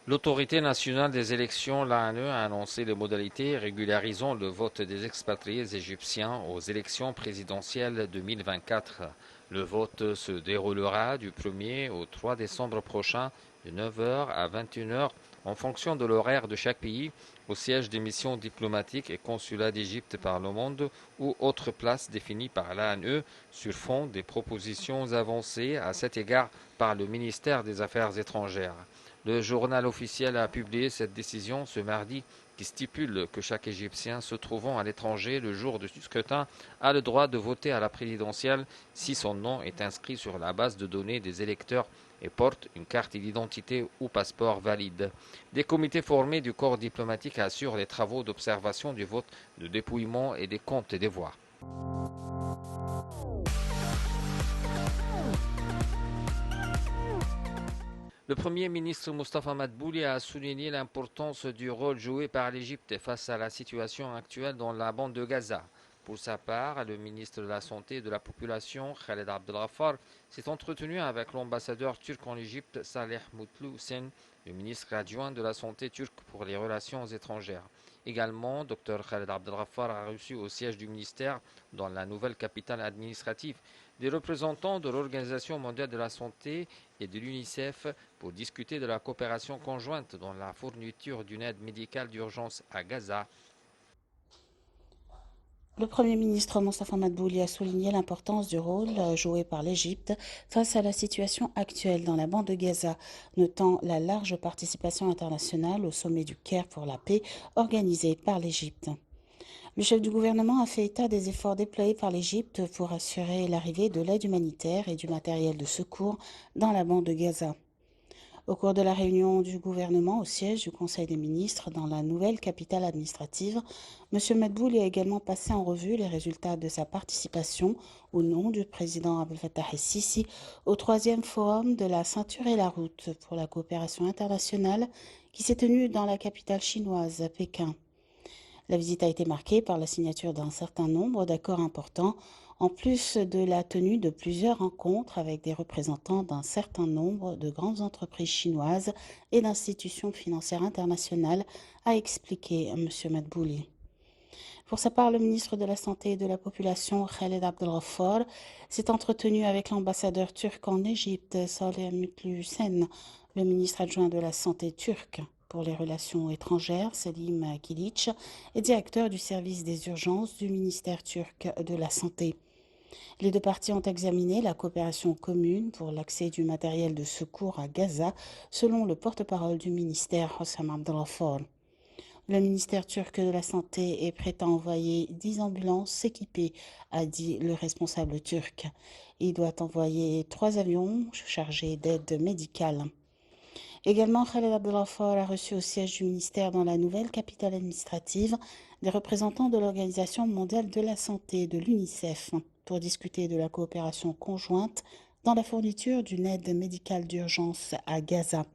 L'Autorité nationale des élections, l'ANE, a annoncé les modalités régularisant le vote des expatriés égyptiens aux élections présidentielles 2024. Le vote se déroulera du 1er au 3 décembre prochain de 9 heures à 21 heures en fonction de l'horaire de chaque pays au siège des missions diplomatiques et consulats d'Égypte par le monde ou autres places définies par l'ANE sur fond des propositions avancées à cet égard par le ministère des Affaires étrangères. Le journal officiel a publié cette décision ce mardi qui stipule que chaque Égyptien se trouvant à l'étranger le jour du scrutin a le droit de voter à la présidentielle si son nom est inscrit sur la base de données des électeurs et porte une carte d'identité ou passeport valide. Des comités formés du corps diplomatique assurent les travaux d'observation du vote, de dépouillement et des comptes des voix. Le Premier ministre Mustafa Madbouli a souligné l'importance du rôle joué par l'Égypte face à la situation actuelle dans la bande de Gaza. Pour sa part, le ministre de la Santé et de la Population, Khaled Abdel-Ghaffar, s'est entretenu avec l'ambassadeur turc en Égypte, Saleh Mutlu Sen, le ministre adjoint de la Santé turque pour les relations étrangères. Également, Dr Khaled Abdel-Ghaffar a reçu au siège du ministère, dans la nouvelle capitale administrative, des représentants de l'Organisation mondiale de la santé et de l'UNICEF pour discuter de la coopération conjointe dans la fourniture d'une aide médicale d'urgence à Gaza. Le Premier ministre Mostafa Madbouli a souligné l'importance du rôle joué par l'Égypte face à la situation actuelle dans la bande de Gaza, notant la large participation internationale au sommet du Caire pour la paix organisé par l'Égypte. Le chef du gouvernement a fait état des efforts déployés par l'Égypte pour assurer l'arrivée de l'aide humanitaire et du matériel de secours dans la bande de Gaza. Au cours de la réunion du gouvernement au siège du Conseil des ministres dans la nouvelle capitale administrative, M. Madbouli a également passé en revue les résultats de sa participation au nom du président Abdel Fattah el-Sisi au 3e forum de la ceinture et la route pour la coopération internationale qui s'est tenu dans la capitale chinoise, à Pékin. La visite a été marquée par la signature d'un certain nombre d'accords importants, en plus de la tenue de plusieurs rencontres avec des représentants d'un certain nombre de grandes entreprises chinoises et d'institutions financières internationales, a expliqué M. Madbouli. Pour sa part, le ministre de la Santé et de la Population, Khaled Abdel-Ghaffar, s'est entretenu avec l'ambassadeur turc en Égypte, Saleh Mutlu Sen, le ministre adjoint de la Santé turc pour les relations étrangères, Selim Kilic, est directeur du service des urgences du ministère turc de la Santé. Les deux parties ont examiné la coopération commune pour l'accès du matériel de secours à Gaza, selon le porte-parole du ministère, Hossam Abdel-Ghaffar. Le ministère turc de la Santé est prêt à envoyer 10 ambulances équipées, a dit le responsable turc. Il doit envoyer 3 avions chargés d'aide médicale. Également, Khaled Abdel-Ghaffar a reçu au siège du ministère dans la nouvelle capitale administrative des représentants de l'Organisation mondiale de la santé, de l'UNICEF, pour discuter de la coopération conjointe dans la fourniture d'une aide médicale d'urgence à Gaza.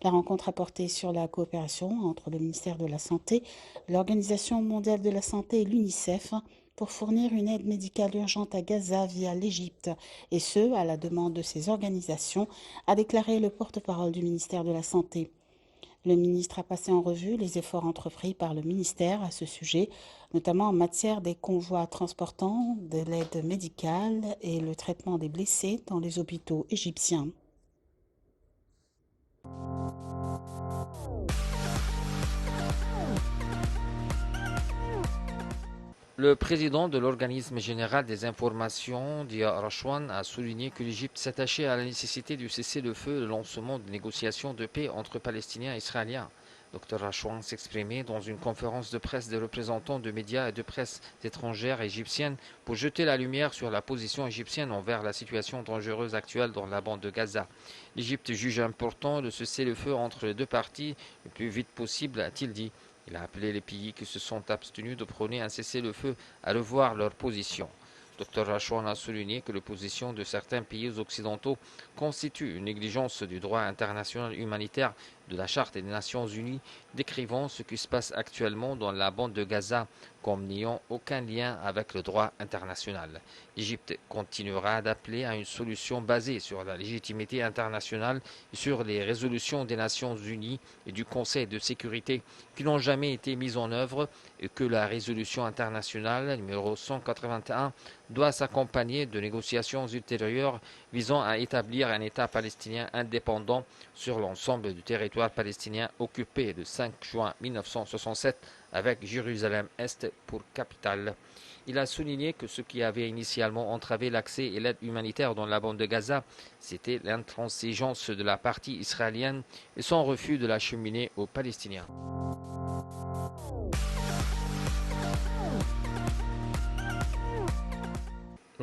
La rencontre a porté sur la coopération entre le ministère de la Santé, l'Organisation mondiale de la santé et l'UNICEF pour fournir une aide médicale urgente à Gaza via l'Égypte, et ce, à la demande de ces organisations, a déclaré le porte-parole du ministère de la Santé. Le ministre a passé en revue les efforts entrepris par le ministère à ce sujet, notamment en matière des convois transportant de l'aide médicale et le traitement des blessés dans les hôpitaux égyptiens. Le président de l'Organisme général des informations, Dia Rachwan, a souligné que l'Égypte s'attachait à la nécessité du cessez-le-feu et le lancement de négociations de paix entre Palestiniens et Israéliens. Dr Rachwan s'exprimait dans une conférence de presse des représentants de médias et de presse étrangères égyptiennes pour jeter la lumière sur la position égyptienne envers la situation dangereuse actuelle dans la bande de Gaza. L'Égypte juge important de cesser-le-feu entre les deux parties le plus vite possible, a-t-il dit. Il a appelé les pays qui se sont abstenus de prôner un cessez-le-feu à revoir leur position. Dr Rachwan a souligné que la position de certains pays occidentaux constitue une négligence du droit international humanitaire de la Charte des Nations Unies décrivant ce qui se passe actuellement dans la bande de Gaza comme n'ayant aucun lien avec le droit international. L'Égypte continuera d'appeler à une solution basée sur la légitimité internationale et sur les résolutions des Nations Unies et du Conseil de sécurité qui n'ont jamais été mises en œuvre et que la résolution internationale numéro 181 doit s'accompagner de négociations ultérieures visant à établir un État palestinien indépendant sur l'ensemble du territoire palestinien occupé le 5 juin 1967 avec Jérusalem-Est pour capitale. Il a souligné que ce qui avait initialement entravé l'accès et l'aide humanitaire dans la bande de Gaza, c'était l'intransigeance de la partie israélienne et son refus de l'acheminer aux Palestiniens.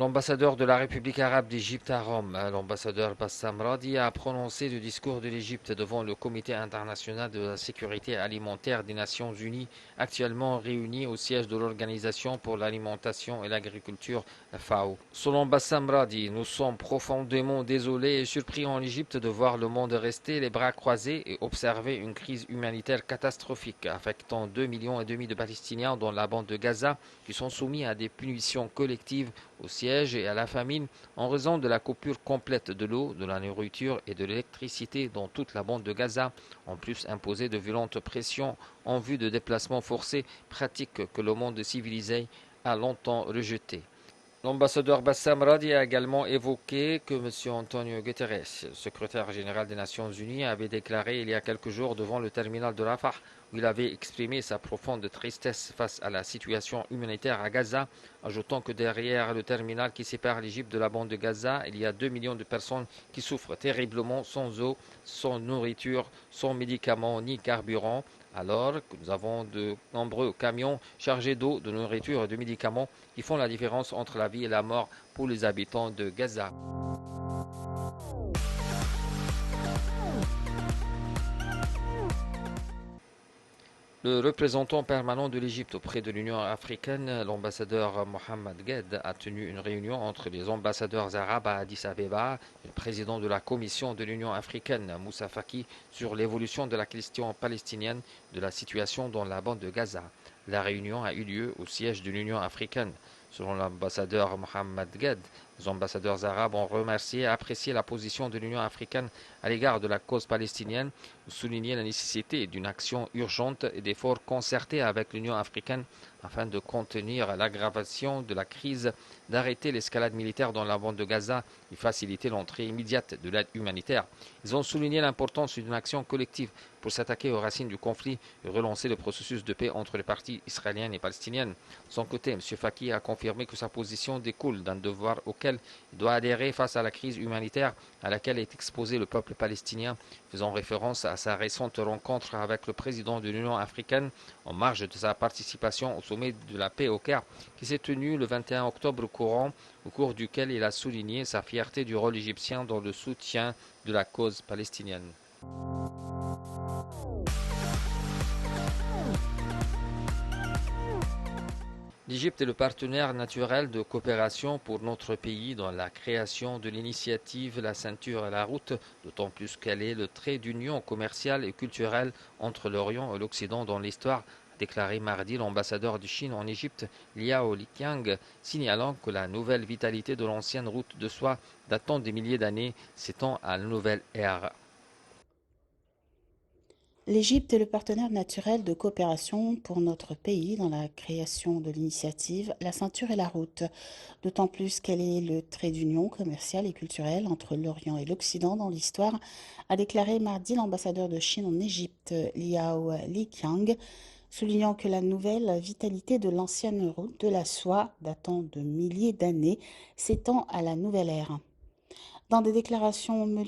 L'ambassadeur de la République arabe d'Égypte à Rome, l'ambassadeur Bassam Radi, a prononcé le discours de l'Égypte devant le Comité international de la sécurité alimentaire des Nations unies, actuellement réuni au siège de l'Organisation pour l'alimentation et l'agriculture FAO. Selon Bassam Radi, nous sommes profondément désolés et surpris en Égypte de voir le monde rester les bras croisés et observer une crise humanitaire catastrophique affectant 2,5 millions de Palestiniens dans la bande de Gaza qui sont soumis à des punitions collectives au siège et à la famine en raison de la coupure complète de l'eau, de la nourriture et de l'électricité dans toute la bande de Gaza, en plus imposer de violentes pressions en vue de déplacements forcés, pratiques que le monde civilisé a longtemps rejetées. L'ambassadeur Bassam Radi a également évoqué que M. Antonio Guterres, secrétaire général des Nations Unies, avait déclaré il y a quelques jours devant le terminal de Rafah où il avait exprimé sa profonde tristesse face à la situation humanitaire à Gaza, ajoutant que derrière le terminal qui sépare l'Égypte de la bande de Gaza, il y a 2 millions de personnes qui souffrent terriblement sans eau, sans nourriture, sans médicaments ni carburant, alors que nous avons de nombreux camions chargés d'eau, de nourriture et de médicaments qui font la différence entre la vie et la mort pour les habitants de Gaza. Le représentant permanent de l'Égypte auprès de l'Union africaine, l'ambassadeur Mohamed Gued, a tenu une réunion entre les ambassadeurs arabes à Addis Abeba et le président de la Commission de l'Union africaine, Moussa Faki, sur l'évolution de la question palestinienne de la situation dans la bande de Gaza. La réunion a eu lieu au siège de l'Union africaine. Selon l'ambassadeur Mohamed Gued, les ambassadeurs arabes ont remercié et apprécié la position de l'Union africaine à l'égard de la cause palestinienne, souligné la nécessité d'une action urgente et d'efforts concertés avec l'Union africaine afin de contenir l'aggravation de la crise, d'arrêter l'escalade militaire dans la bande de Gaza et faciliter l'entrée immédiate de l'aide humanitaire. Ils ont souligné l'importance d'une action collective pour s'attaquer aux racines du conflit et relancer le processus de paix entre les parties israéliennes et palestiniennes. De son côté, M. Faki a confirmé que sa position découle d'un devoir auquel il doit adhérer face à la crise humanitaire à laquelle est exposé le peuple palestinien, faisant référence à sa récente rencontre avec le président de l'Union africaine en marge de sa participation au sommet de la paix au Caire qui s'est tenu le 21 octobre courant, au cours duquel il a souligné sa fierté du rôle égyptien dans le soutien de la cause palestinienne. L'Égypte est le partenaire naturel de coopération pour notre pays dans la création de l'initiative La ceinture et la route, d'autant plus qu'elle est le trait d'union commerciale et culturelle entre l'Orient et l'Occident dans l'histoire, a déclaré mardi l'ambassadeur de Chine en Égypte, Liao Liqiang, signalant que la nouvelle vitalité de l'ancienne route de soie datant des milliers d'années s'étend à la nouvelle ère. L'Égypte est le partenaire naturel de coopération pour notre pays dans la création de l'initiative La ceinture et la route, d'autant plus qu'elle est le trait d'union commercial et culturel entre l'Orient et l'Occident dans l'histoire, a déclaré mardi l'ambassadeur de Chine en Égypte, Liao Liqiang, soulignant que la nouvelle vitalité de l'ancienne route de la soie, datant de milliers d'années, s'étend à la nouvelle ère. Dans des déclarations, M.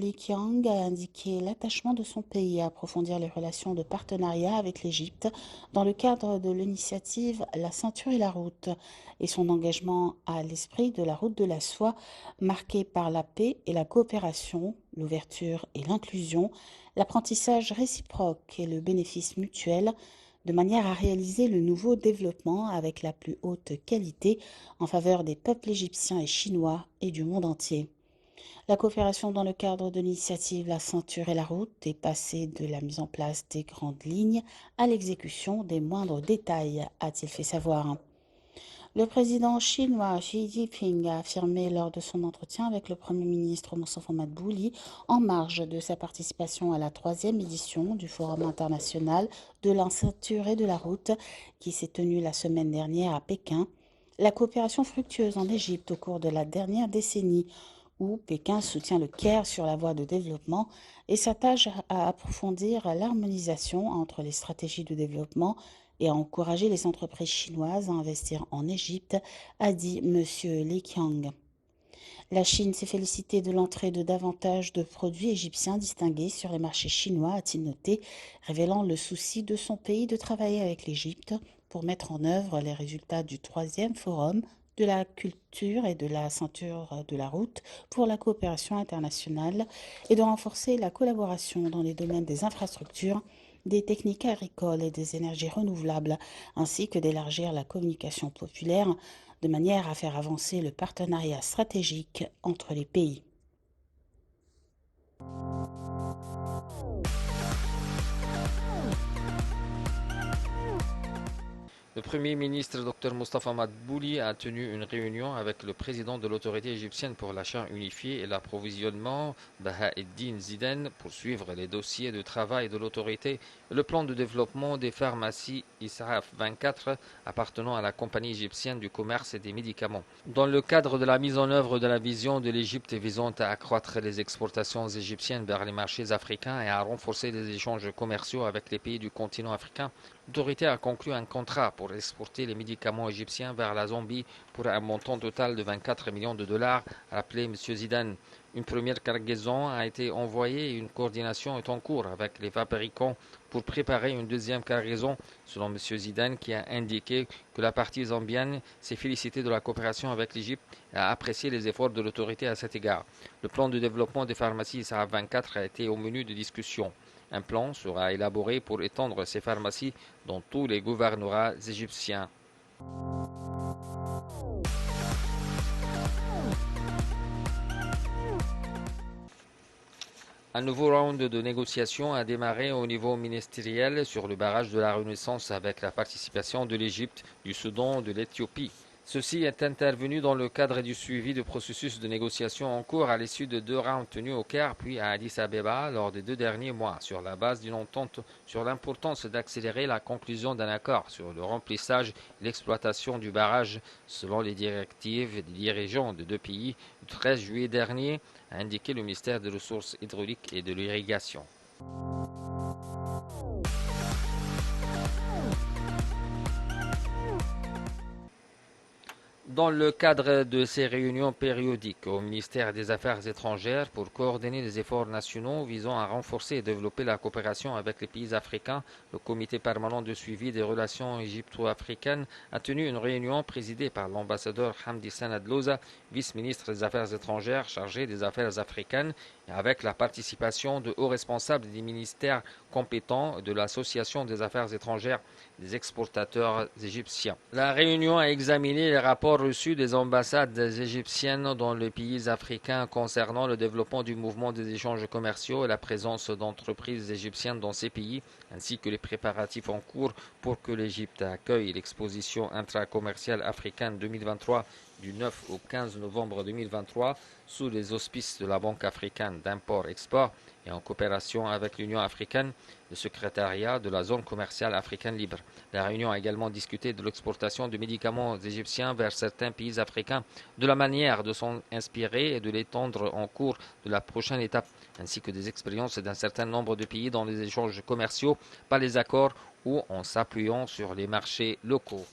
Li Qiang a indiqué l'attachement de son pays à approfondir les relations de partenariat avec l'Égypte dans le cadre de l'initiative La ceinture et la route et son engagement à l'esprit de la route de la soie marquée par la paix et la coopération, l'ouverture et l'inclusion, l'apprentissage réciproque et le bénéfice mutuel de manière à réaliser le nouveau développement avec la plus haute qualité en faveur des peuples égyptiens et chinois et du monde entier. La coopération dans le cadre de l'initiative La ceinture et la route est passée de la mise en place des grandes lignes à l'exécution des moindres détails, a-t-il fait savoir. Le président chinois Xi Jinping a affirmé lors de son entretien avec le Premier ministre Moustapha Madbouli en marge de sa participation à la troisième édition du Forum international de la ceinture et de la route qui s'est tenu la semaine dernière à Pékin, la coopération fructueuse en Égypte au cours de la dernière décennie où Pékin soutient le Caire sur la voie de développement et s'attache à approfondir l'harmonisation entre les stratégies de développement et à encourager les entreprises chinoises à investir en Égypte, a dit M. Li Qiang. La Chine s'est félicitée de l'entrée de davantage de produits égyptiens distingués sur les marchés chinois, a-t-il noté, révélant le souci de son pays de travailler avec l'Égypte pour mettre en œuvre les résultats du troisième forum de la culture et de la ceinture de la route pour la coopération internationale et de renforcer la collaboration dans les domaines des infrastructures, des techniques agricoles et des énergies renouvelables, ainsi que d'élargir la communication populaire de manière à faire avancer le partenariat stratégique entre les pays. Le Premier ministre Dr Moustapha Madbouli a tenu une réunion avec le président de l'autorité égyptienne pour l'achat unifié et l'approvisionnement, Baha'eddine Ziden, pour suivre les dossiers de travail de l'autorité et le plan de développement des pharmacies ISRAF 24 appartenant à la compagnie égyptienne du commerce et des médicaments. Dans le cadre de la mise en œuvre de la vision de l'Égypte visant à accroître les exportations égyptiennes vers les marchés africains et à renforcer les échanges commerciaux avec les pays du continent africain, l'autorité a conclu un contrat pour exporter les médicaments égyptiens vers la Zambie pour un montant total de 24 millions de dollars, a appelé M. Zidane. Une première cargaison a été envoyée et une coordination est en cours avec les fabricants pour préparer une deuxième cargaison, selon M. Zidane, qui a indiqué que la partie zambienne s'est félicitée de la coopération avec l'Égypte et a apprécié les efforts de l'autorité à cet égard. Le plan de développement des pharmacies Sahara 24 a été au menu de discussion. Un plan sera élaboré pour étendre ces pharmacies dans tous les gouvernorats égyptiens. Un nouveau round de négociations a démarré au niveau ministériel sur le barrage de la Renaissance avec la participation de l'Égypte, du Soudan et de l'Éthiopie. Ceci est intervenu dans le cadre du suivi du processus de négociation en cours à l'issue de 2 rounds tenus au Caire puis à Addis Abeba lors des 2 derniers mois, sur la base d'une entente sur l'importance d'accélérer la conclusion d'un accord sur le remplissage et l'exploitation du barrage selon les directives des dirigeants de 2 pays du 13 juillet dernier, a indiqué le ministère des Ressources hydrauliques et de l'Irrigation. Dans le cadre de ces réunions périodiques au ministère des Affaires étrangères pour coordonner les efforts nationaux visant à renforcer et développer la coopération avec les pays africains, le comité permanent de suivi des relations égypto-africaines a tenu une réunion présidée par l'ambassadeur Hamdi Sanad Louza, vice-ministre des Affaires étrangères chargé des affaires africaines, et avec la participation de hauts responsables des ministères compétents de l'Association des affaires étrangères des exportateurs égyptiens. La réunion a examiné les rapports reçus des ambassades égyptiennes dans les pays africains concernant le développement du mouvement des échanges commerciaux et la présence d'entreprises égyptiennes dans ces pays, ainsi que les préparatifs en cours pour que l'Égypte accueille l'exposition intracommerciale africaine 2023 du 9 au 15 novembre 2023 sous les auspices de la Banque africaine d'import-export et en coopération avec l'Union africaine, le secrétariat de la zone commerciale africaine libre. La réunion a également discuté de l'exportation de médicaments égyptiens vers certains pays africains, de la manière de s'en inspirer et de l'étendre en cours de la prochaine étape, ainsi que des expériences d'un certain nombre de pays dans les échanges commerciaux par les accords ou en s'appuyant sur les marchés locaux.